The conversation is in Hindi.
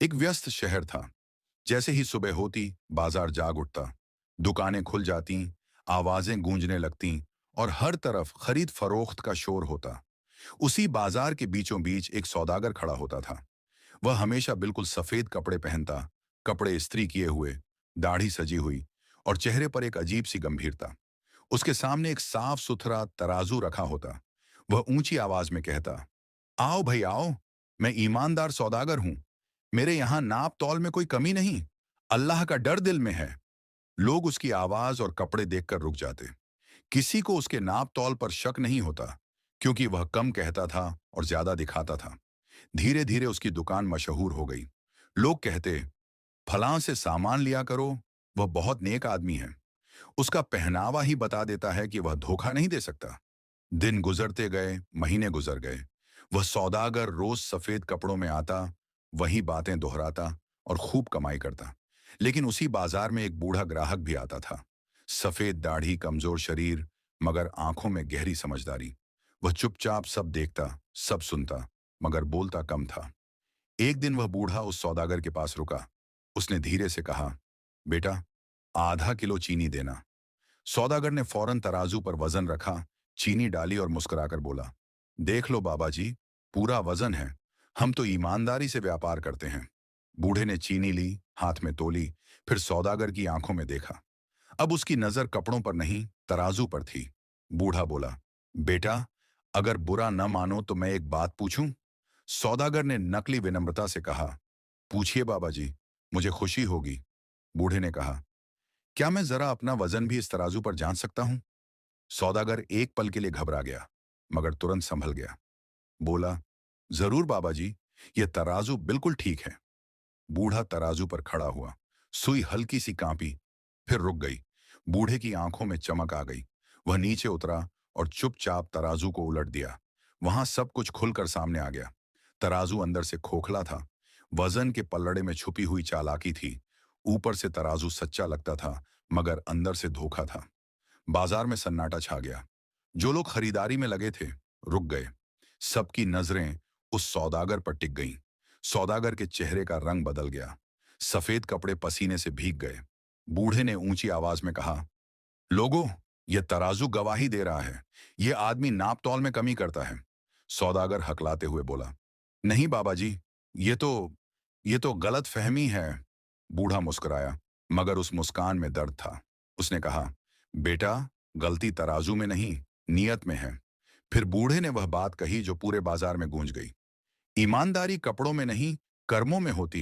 एक व्यस्त शहर था। जैसे ही सुबह होती, बाजार जाग उठता, दुकानें खुल जाती, आवाजें गूंजने लगतीं और हर तरफ खरीद फरोख्त का शोर होता। उसी बाजार के बीचों बीच एक सौदागर खड़ा होता था। वह हमेशा बिल्कुल सफेद कपड़े पहनता, कपड़े इस्त्री किए हुए, दाढ़ी सजी हुई और चेहरे पर एक अजीब सी गंभीरता। उसके सामने एक साफ सुथरा तराजू रखा होता। वह ऊंची आवाज में कहता, आओ भाई आओ, मैं ईमानदार सौदागर हूं। मेरे यहां नाप तौल में कोई कमी नहीं। अल्लाह का डर दिल में है। लोग उसकी आवाज और कपड़े देखकर रुक जाते। किसी को उसके नाप तौल पर शक नहीं होता, क्योंकि वह कम कहता था और ज्यादा दिखाता था। धीरे धीरे उसकी दुकान मशहूर हो गई। लोग कहते, फलां से सामान लिया करो, वह बहुत नेक आदमी है। उसका पहनावा ही बता देता है कि वह धोखा नहीं दे सकता। दिन गुजरते गए, महीने गुजर गए। वह सौदागर रोज सफेद कपड़ों में आता, वही बातें दोहराता और खूब कमाई करता। लेकिन उसी बाजार में एक बूढ़ा ग्राहक भी आता था। सफेद दाढ़ी, कमजोर शरीर, मगर आंखों में गहरी समझदारी। वह चुपचाप सब देखता, सब सुनता, मगर बोलता कम था। एक दिन वह बूढ़ा उस सौदागर के पास रुका। उसने धीरे से कहा, बेटा, आधा किलो चीनी देना। सौदागर ने फौरन तराजू पर वजन रखा, चीनी डाली और मुस्कुराकर बोला, देख लो बाबा जी, पूरा वजन है। हम तो ईमानदारी से व्यापार करते हैं। बूढ़े ने चीनी ली, हाथ में तोली, फिर सौदागर की आंखों में देखा। अब उसकी नजर कपड़ों पर नहीं, तराजू पर थी। बूढ़ा बोला, बेटा, अगर बुरा न मानो तो मैं एक बात पूछूं? सौदागर ने नकली विनम्रता से कहा, पूछिए बाबा जी, मुझे खुशी होगी। बूढ़े ने कहा, क्या मैं जरा अपना वजन भी इस तराजू पर जांच सकता हूं? सौदागर एक पल के लिए घबरा गया, मगर तुरंत संभल गया। बोला, जरूर बाबा जी, यह तराजू बिल्कुल ठीक है। बूढ़ा तराजू पर खड़ा हुआ। सुई हल्की सी कांपी, फिर रुक गई। बूढ़े की आंखों में चमक आ गई। वह नीचे उतरा और चुपचाप तराजू को उलट दिया। वहां सब कुछ खुलकर सामने आ गया। तराजू अंदर से खोखला था। वजन के पल्लड़े में छुपी हुई चालाकी थी। ऊपर से तराजू सच्चा लगता था, मगर अंदर से धोखा था। बाजार में सन्नाटा छा गया। जो लोग खरीदारी में लगे थे, रुक गए। सबकी नजरें उस सौदागर पर टिक गईं। सौदागर के चेहरे का रंग बदल गया। सफेद कपड़े पसीने से भीग गए। बूढ़े ने ऊंची आवाज में कहा, लोगों, यह तराजू गवाही दे रहा है। यह आदमी नाप तौल में कमी करता है। सौदागर हकलाते हुए बोला, नहीं बाबा जी, ये तो ये तो गलत फहमी है। बूढ़ा मुस्कुराया, मगर उस मुस्कान में दर्द था। उसने कहा, बेटा, गलती तराजू में नहीं, नियत में है। फिर बूढ़े ने वह बात कही जो पूरे बाजार में गूंज गई, ईमानदारी कपड़ों में नहीं, कर्मों में होती है।